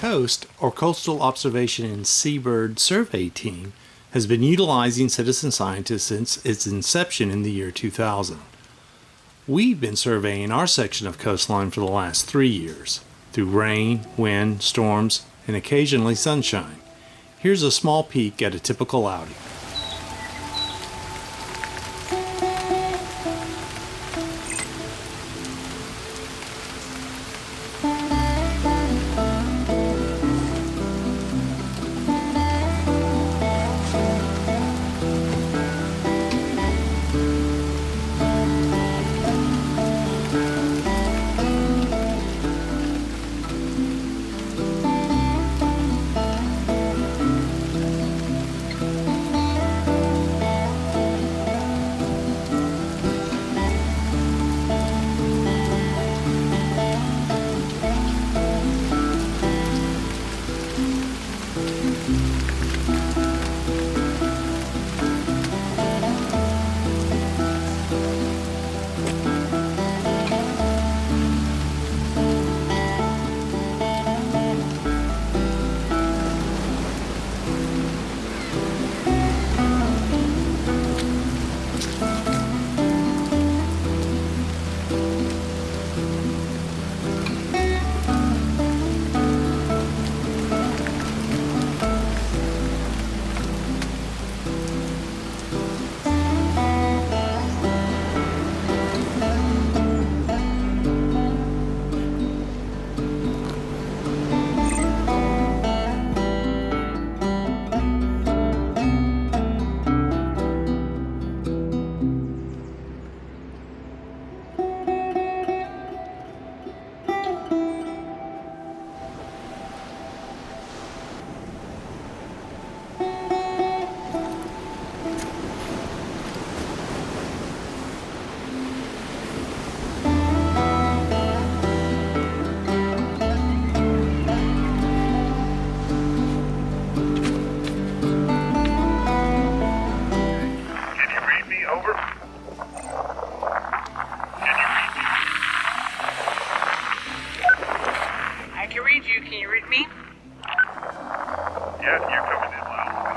COASST, or Coastal Observation and Seabird Survey Team, has been utilizing citizen scientists since its inception in the year 2000. We've been surveying our section of coastline for the last 3 years, through rain, wind, storms, and occasionally sunshine. Here's a small peek at a typical outing. Can you read me? Yeah, you're coming in loud over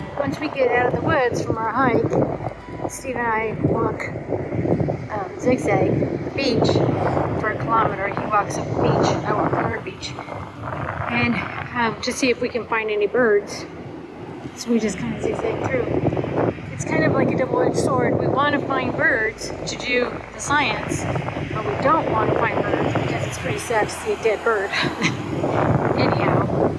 there. Once we get out of the woods from our hike, Steve and I walk zigzag the beach for a kilometer. He walks up the beach, I walk on our beach, and to see if we can find any birds. So we just kind of zigzag through. It's kind of like a double-edged sword. We want to find birds to do the science, but we don't want to find birds because it's pretty sad to see a dead bird. Anyhow,